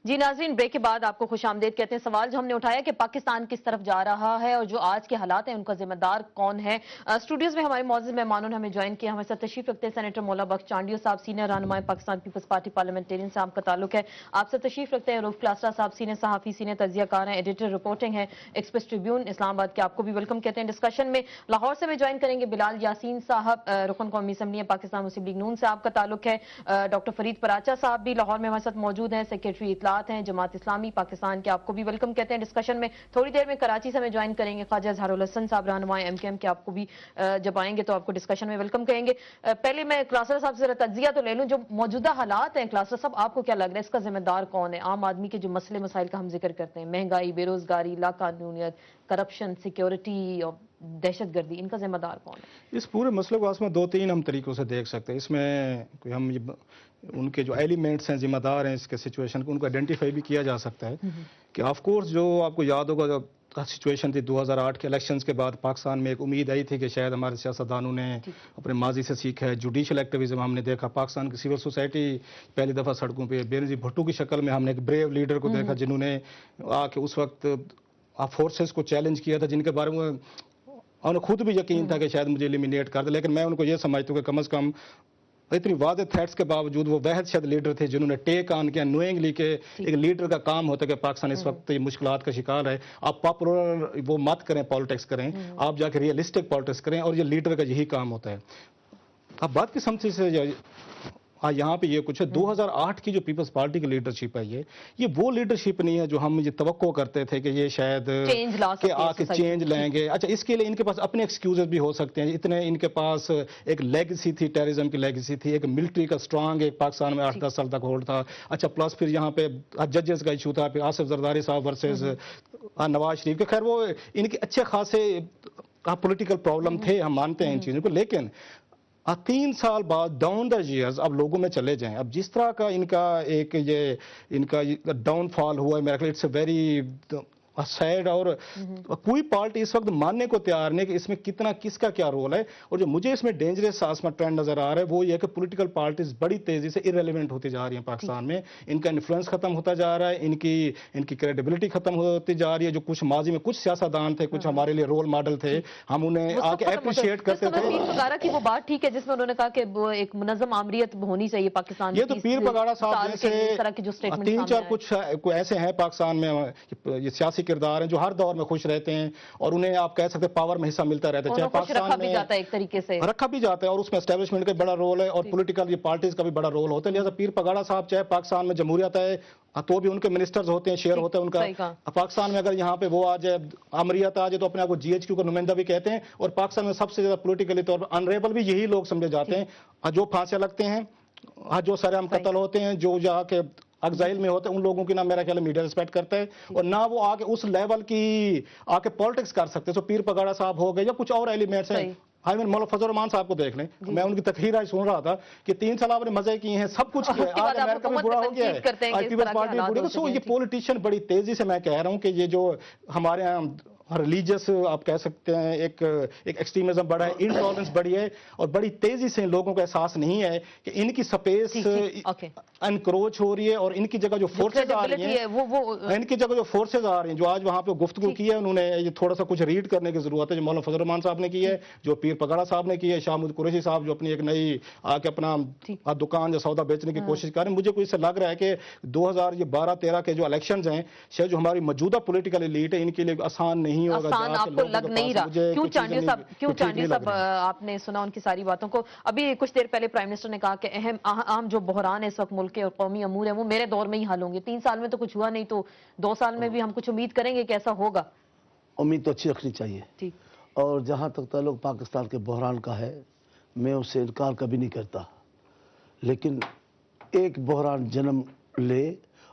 جی ناظرین، بریک کے بعد آپ کو خوش آمدید کہتے ہیں۔ سوال جو ہم نے اٹھایا کہ پاکستان کس طرف جا رہا ہے اور جو آج کے حالات ہیں ان کا ذمہ دار کون ہے۔ اسٹوڈیوز میں ہمارے معزز مہمانوں نے ہمیں جوائن کیا۔ ہمارے ساتھ تشریف رکھتے ہیں سینیٹر مولا بخش چانڈیو صاحب، سینئر رہنماء پاکستان پیپلز پارٹی پارلیمنٹرین سے آپ کا تعلق ہے۔ آپ سے تشریف رکھتے ہیں روف کلاسرا صاحب، سینئر صحافی، سینئر تجزیہ کار ہیں، ایڈیٹر رپورٹنگ ہے ایکسپریس ٹریبیون اسلام آباد کے، آپ کو بھی ویلکم کہتے ہیں ڈسکشن میں۔ لاہور سے ہمیں جوائن کریں گے بلال یاسین صاحب، رکن قومی اسمبلی ہے پاکستان مسلم لیگ نون سے آپ کا تعلق ہے۔ ڈاکٹر فرید پراچا صاحب بھی لاہور میں ہمارے ساتھ موجود ہیں، سیکریٹری اطلاعات ہیں جماعت اسلامی پاکستان کے، آپ کو بھی ویلکم کہتے ہیں ڈسکشن میں۔ تھوڑی دیر میں کراچی سے ہمیں جوائن کریں گے خواجہ اظہار الحسن صاحب، رہنما ایم کے ایم کے، آپ کو بھی جب آئیں گے تو آپ کو ڈسکشن میں ویلکم کہیں گے۔ پہلے میں کلاسرا صاحب سے تجزیہ تو لے لوں، جو موجودہ حالات ہیں کلاسرا صاحب، آپ کو کیا لگ رہا ہے اس کا ذمہ دار کون ہے؟ عام آدمی کے جو مسئلے مسائل کا ہم ذکر کرتے ہیں، مہنگائی، بے روزگاری، لا قانونیت، کرپشن، سیکیورٹی اور دہشت گردی، ان کا ذمہ دار کون ہے؟ اس پورے مسئلے کو میں دو تین ہم طریقوں سے دیکھ سکتے ہیں۔ اس میں ہم ان کے جو ایلیمنٹس ہیں، ذمہ دار ہیں اس کے سچویشن کو، ان کو آئیڈینٹیفائی بھی کیا جا سکتا ہے کہ آف کورس جو آپ کو یاد ہوگا جو سچویشن تھی 2008 کے الیکشنز کے بعد پاکستان میں ایک امید آئی تھی کہ شاید ہمارے سیاستدانوں نے اپنے ماضی سے سیکھا ہے، جوڈیشل ایکٹیویزم ہم نے دیکھا، پاکستان کی سول سوسائٹی پہلی دفعہ سڑکوں پہ، بینظیر بھٹو کی شکل میں ہم نے ایک بریو لیڈر کو دیکھا جنہوں نے آ کے اس وقت فورسز کو چیلنج کیا تھا، جن کے بارے میں انہیں خود بھی یقین تھا کہ شاید مجھے ایلیمینیٹ کر دے، لیکن میں ان کو یہ سمجھتا ہوں کہ کم از کم اتنی واضح تھریٹس کے باوجود وہ واحد شاید لیڈر تھے جنہوں نے ٹیک آن کیا نوئنگلی کہ ایک لیڈر کا کام ہوتا ہے کہ پاکستان اس وقت یہ مشکلات کا شکار ہے، آپ پاپولر وہ مت کریں، پالیٹکس کریں، آپ جا کے ریئلسٹک پالیٹکس کریں، اور یہ لیڈر کا یہی کام ہوتا ہے۔ اب بات کی سمجھ سے یہاں پہ یہ کچھ ہے، 2008 کی جو پیپلز پارٹی کی لیڈرشپ ہے یہ وہ لیڈرشپ نہیں ہے جو ہم یہ توقع کرتے تھے کہ یہ شاید کہ آ کے چینج لائیں گے۔ اچھا، اس کے لیے ان کے پاس اپنے ایکسکیوزز بھی ہو سکتے ہیں، اتنے ان کے پاس ایک لیگیسی تھی، ٹیررزم کی لیگیسی تھی، ایک ملٹری کا سٹرانگ ایک پاکستان میں 8-10 سال تک ہولڈ تھا۔ اچھا، پلس پھر یہاں پہ ججز کا ایشو تھا، پھر آصف زرداری صاحب ورسز نواز شریف کے، خیر وہ ان کے اچھے خاصے پولیٹیکل پرابلم تھے، ہم مانتے ہیں ان چیزوں کو، لیکن 3 سال بعد ڈاؤن دا ایئرز اب لوگوں میں چلے جائیں، اب جس طرح کا ان کا ڈاؤن فال ہوا ہے، میرا خیال اٹس اے ویری سیڈ، اور کوئی پارٹی اس وقت ماننے کو تیار نہیں کہ اس میں کتنا کس کا کیا رول ہے۔ اور جو مجھے اس میں ڈینجرس آسما ٹرینڈ نظر آ رہا ہے وہ یہ کہ پولیٹیکل پارٹیز بڑی تیزی سے ارریلیونٹ ہوتی جا رہی ہیں پاکستان میں، ان کا انفلوئنس ختم ہوتا جا رہا ہے، ان کی کریڈیبلٹی ختم ہوتی جا رہی ہے۔ جو کچھ ماضی میں کچھ سیاستدان تھے، کچھ ہمارے لیے رول ماڈل تھے، ہم انہیں آ کے اپریشیٹ کرتے تھے۔ پیر پگاڑا کی وہ بات ٹھیک ہے جس میں انہوں نے کہا کہ وہ ایک منظم آمریت ہونی چاہیے پاکستان میں، یہ تو پیر پگاڑا صاحب جیسے 3-4 کچھ ایسے ہیں پاکستان میں، یہ سیاسی کردار ہیں جو ہر دور میں خوش رہتے ہیں اور انہیں آپ کہہ سکتے پاور میں حصہ ملتا رہتا ہے، چاہے پاکستان میں ایک طریقے سے رکھا بھی جاتا ہے، اور اس میں اسٹیبلشمنٹ کا بڑا رول ہے اور پولیٹیکل یہ پارٹیز کا بھی بڑا رول ہوتا ہے۔ لہٰذا پیر پگاڑا صاحب چاہے پاکستان میں جمہوریت ہے تو بھی ان کے منسٹرز ہوتے ہیں، شیئر ہوتا ہے ان کا، پاکستان میں اگر یہاں پہ وہ آ جائے، امریت آ جائے تو اپنے آپ کو GHQ کا نمائندہ بھی کہتے ہیں، اور پاکستان میں سب سے زیادہ پولیٹیکلی طور پر انریبل بھی یہی لوگ سمجھے جاتے ہیں، جو پھانسیاں لگتے ہیں، جو سرعام قتل ہوتے ہیں، جو جا کے ایگزائل میں ہوتے ہیں، ان لوگوں کی نہ میرا خیال میڈیا رسپیکٹ کرتا ہے اور نہ وہ آ کے اس لیول کی آ کے پالیٹکس کر سکتے ہیں۔ سو پیر پگاڑا صاحب ہو گئے یا کچھ اور ایلیمنٹس ہیں، مولانا فضل الرحمان صاحب کو دیکھ لیں، میں ان کی تقریر آج سن رہا تھا کہ 3 سال آپ نے مزے کیے ہیں، سب کچھ کیا ہے، آج امریکہ بھی برا ہو گیا ہے، پیپلز پارٹی بری ہے۔ سو یہ پولیٹیشین بڑی تیزی سے میں کہہ رہا ہوں کہ یہ جو ہمارے یہاں ریلیجس آپ کہہ سکتے ہیں ایک ایکسٹریمزم بڑا ہے، انٹالرنس بڑی ہے، اور بڑی تیزی سے لوگوں کو احساس نہیں ہے کہ ان کی سپیس انکروچ ہو رہی ہے، اور ان کی جگہ جو فورسز آ رہی ہیں، ان کی جگہ جو فورسز آ رہی ہیں، جو آج وہاں پہ گفتگو کی ہے انہوں نے، یہ تھوڑا سا کچھ ریڈ کرنے کی ضرورت ہے، جو مولانا فضل الرحمان صاحب نے کی ہے، جو پیر پگاڑا صاحب نے کی ہے، شاہ محمود قریشی صاحب جو اپنی ایک نئی آ کے اپنا دکان یا سودا بیچنے کی کوشش کر رہے ہیں۔ مجھے کوئی سے لگ رہا ہے کہ 2012-13 کے جو الیکشنز ہیں، شاید جو ہماری موجودہ پولیٹیکل ایلیٹ ہے ان کے لیے آسان نہیں ہوگا۔ آپ کو لگ نہیں رہا کیوں چانڈیو صاحب آپ نے سنا ان کی ساری باتوں کو؟ ابھی کچھ دیر پہلے پرائم منسٹر نے کہا کہ اہم جو بحران ہے اس وقت ملک کے اور قومی امور ہیں وہ میرے دور میں ہی حل ہوں گے، 3 سال میں تو کچھ ہوا نہیں، تو 2 سال میں بھی ہم کچھ امید کریں گے کہ ایسا ہوگا؟ امید تو اچھی رکھنی چاہیے، اور جہاں تک تعلق پاکستان کے بحران کا ہے میں اس سے انکار کبھی نہیں کرتا، لیکن ایک بحران جنم لے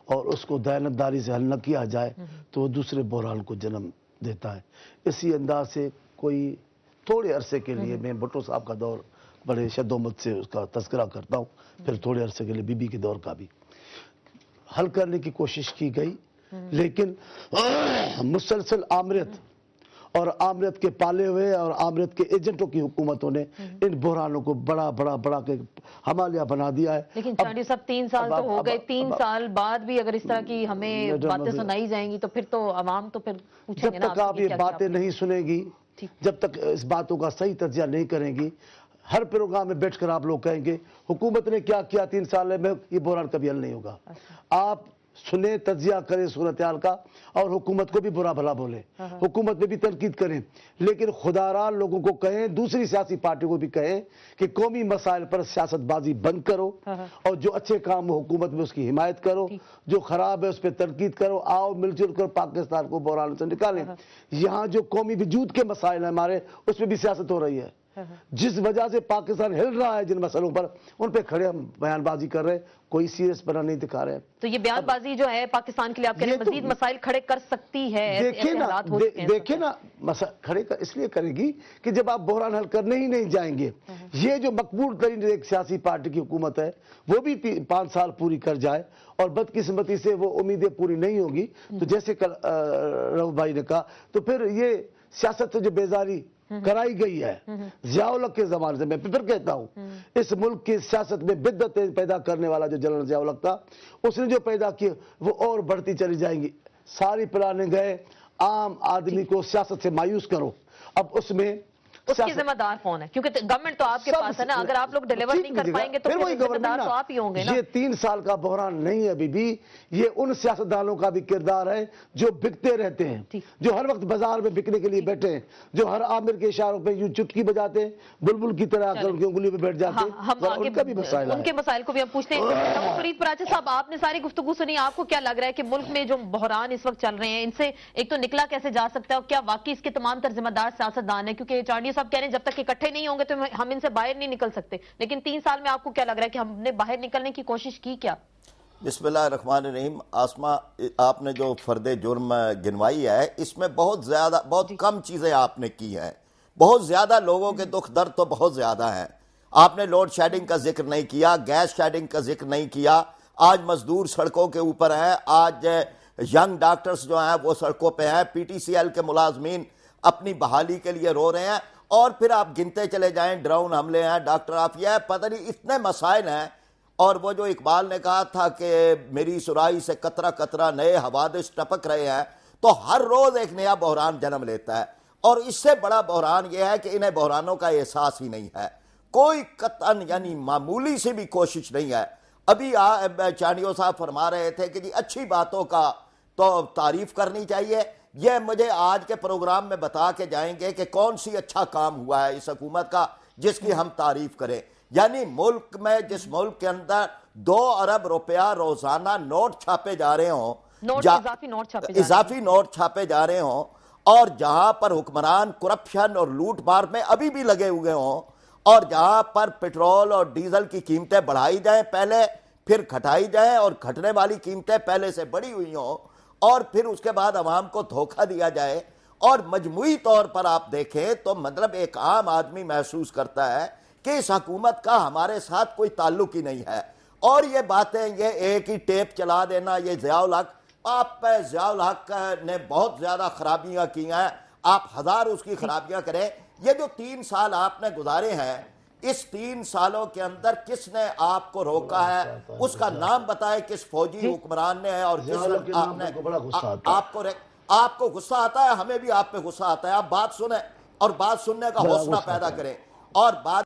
اور اس کو دیانتداری سے حل نہ کیا جائے تو وہ دوسرے بحران کو جنم دیتا ہے۔ اسی انداز سے کوئی تھوڑے عرصے کے لیے میں بھٹو صاحب کا دور بڑے شدومت سے اس کا تذکرہ کرتا ہوں، پھر تھوڑے عرصے کے لیے بی بی کے دور کا بھی حل کرنے کی کوشش کی گئی، لیکن مسلسل آمریت اور آمریت کے پالے ہوئے اور آمریت کے ایجنٹوں کی حکومتوں نے ان بحرانوں کو بڑا کے ہمالیہ بنا دیا ہے. لیکن چانڈیو صاحب 3 سال تو ہو گئے، 3 سال بعد بھی اگر اس طرح کی ہمیں باتیں سنائی جائیں گی تو پھر تو عوام تو پھر پوچھیں گے نا. جب تک آپ یہ باتیں نہیں سنیں گی، جب تک اس باتوں کا صحیح تجزیہ نہیں کریں گی، ہر پروگرام میں بیٹھ کر آپ لوگ کہیں گے حکومت نے کیا کیا 3 سال میں، یہ بحران کبھی حل نہیں ہوگا. آپ سنیں، تجزیہ کریں صورتحال کا، اور حکومت کو بھی برا بھلا بولیں، حکومت میں بھی تنقید کریں، لیکن خدا را لوگوں کو کہیں، دوسری سیاسی پارٹیوں کو بھی کہیں کہ قومی مسائل پر سیاست بازی بند کرو، اور جو اچھے کام ہو حکومت میں اس کی حمایت کرو، جو خراب ہے اس پہ تنقید کرو. آؤ مل جل کر پاکستان کو بحران سے نکالیں. یہاں جو قومی وجود کے مسائل ہیں ہمارے، اس پہ بھی سیاست ہو رہی ہے. جس وجہ سے پاکستان ہل رہا ہے، جن مسئلوں پر ان پہ کھڑے ہم بیان بازی کر رہے ہیں، کوئی سیریس بنا نہیں دکھا رہے ہیں. تو یہ بیان بازی جو ہے پاکستان کے لیے آپ کہہ رہے ہیں مزید مسائل کھڑے کر سکتی ہے. دیکھیں نا کھڑے اس لیے کرے گی کہ جب آپ بحران حل کرنے ہی نہیں جائیں گے. یہ جو مقبول ترین ایک سیاسی پارٹی کی حکومت ہے، وہ بھی 5 سال پوری کر جائے اور بدقسمتی سے وہ امیدیں پوری نہیں ہوگی، تو جیسے کل رؤف بھائی نے کہا، تو پھر یہ سیاست سے جو بیزاری کرائی گئی ہے ضیاء الحق کے زمانے سے، میں پھر کہتا ہوں اس ملک کی سیاست میں بدعتیں پیدا کرنے والا جو جنرل ضیاء الحق تھا، اس نے جو پیدا کیے وہ اور بڑھتی چلی جائیں گی. ساری پلاننگ ہے عام آدمی کو سیاست سے مایوس کرو. اب اس میں اس کی ذمہ دار کون ہے؟ کیونکہ گورنمنٹ تو آپ کے پاس ہے نا، اگر آپ لوگ ڈیلیور نہیں کر پائیں گے تو پھر ذمہ دار تو آپ ہی ہوں گے نا. یہ 3 سال کا بحران نہیں ہے بی بی، یہ ان سیاستدانوں کا بھی کردار ہے جو بکتے رہتے ہیں، جو ہر وقت بازار میں بکنے کے لیے بیٹھے ہیں، جو ہر عامر کے اشاروں پہ یوں چٹکی بجاتے ہیں، بلبل کی طرح کر کے انگلی پہ بیٹھ جاتے ہیں. ان کا بھی مسائل ہے، ان کے مسائل کو بھی ہم پوچھتے ہیں. فرید پراچا صاحب، آپ نے ساری گفتگو سنی، آپ کو کیا لگ رہا ہے کہ ملک میں جو بحران اس وقت چل رہے ہیں ان سے ایک تو نکلا کیسے جا سکتا ہے، اور کیا واقعی اس کے تمام تر ذمہ دار سیاستدان ہیں؟ کیونکہ چانڈیو صاحب کہہ رہے ہیں جب تک اکٹھے نہیں ہوں گے تو ہم ان سے باہر نہیں نکل سکتے، لیکن 3 سال میں آپ کو کیا لگ رہا ہے کہ ہم نے باہر نکلنے کی کوشش کی کیا؟ بسم اللہ الرحمن الرحیم. آسما، آپ نے جو فرد جرم گنوائی ہے اس میں بہت کم چیزیں آپ نے کی ہیں. بہت زیادہ لوگوں کے دکھ درد تو بہت زیادہ ہیں. آپ نے لوڈ شیڈنگ کا ذکر نہیں کیا، گیس شیڈنگ کا ذکر نہیں کیا. آج مزدور سڑکوں کے اوپر ہیں، آج ینگ ڈاکٹرز جو ہیں وہ سڑکوں پہ ہیں، پی ٹی سی ایل کے ملازمین اپنی بحالی کے لیے رو رہے ہیں. اور پھر آپ گنتے چلے جائیں، ڈرون حملے ہیں، ڈاکٹر آفیہ، پتہ نہیں اتنے مسائل ہیں. اور وہ جو اقبال نے کہا تھا کہ میری سرائی سے قطرہ قطرہ نئے حوادث ٹپک رہے ہیں، تو ہر روز ایک نیا بحران جنم لیتا ہے. اور اس سے بڑا بحران یہ ہے کہ انہیں بحرانوں کا احساس ہی نہیں ہے. کوئی قطعاً یعنی معمولی سے بھی کوشش نہیں ہے. ابھی چانڈیو صاحب فرما رہے تھے کہ جی اچھی باتوں کا تو تعریف کرنی چاہیے. یہ مجھے آج کے پروگرام میں بتا کے جائیں گے کہ کون سی اچھا کام ہوا ہے اس حکومت کا جس کی ہم تعریف کریں. یعنی ملک میں، جس ملک کے اندر 2 ارب روپیہ روزانہ نوٹ چھاپے جا رہے ہوں، اضافی نوٹ چھاپے جا رہے ہوں، اور جہاں پر حکمران کرپشن اور لوٹ مار میں ابھی بھی لگے ہوئے ہوں، اور جہاں پر پیٹرول اور ڈیزل کی قیمتیں بڑھائی جائیں پہلے، پھر گھٹائی جائیں، اور گھٹنے والی قیمتیں پہلے سے بڑھی ہوئی ہوں، اور پھر اس کے بعد عوام کو دھوکہ دیا جائے، اور مجموعی طور پر آپ دیکھیں تو مطلب ایک عام آدمی محسوس کرتا ہے کہ اس حکومت کا ہمارے ساتھ کوئی تعلق ہی نہیں ہے. اور یہ باتیں، یہ ایک ہی ٹیپ چلا دینا، یہ ضیاء الحق، ضیاء الحق نے بہت زیادہ خرابیاں کی ہیں، آپ 1000 اس کی خرابیاں کریں. یہ جو 3 سال آپ نے گزارے ہیں، اس 3 سالوں کے اندر کس نے آپ کو روکا ہے؟ اس کا نام بتائے، کس فوجی حکمران نے ہے، اور کس آپ کو غصہ آتا ہے. ہمیں بھی آپ پہ غصہ آتا ہے. آپ بات سنیں اور بات سننے کا حوصلہ پیدا کریں، اور بات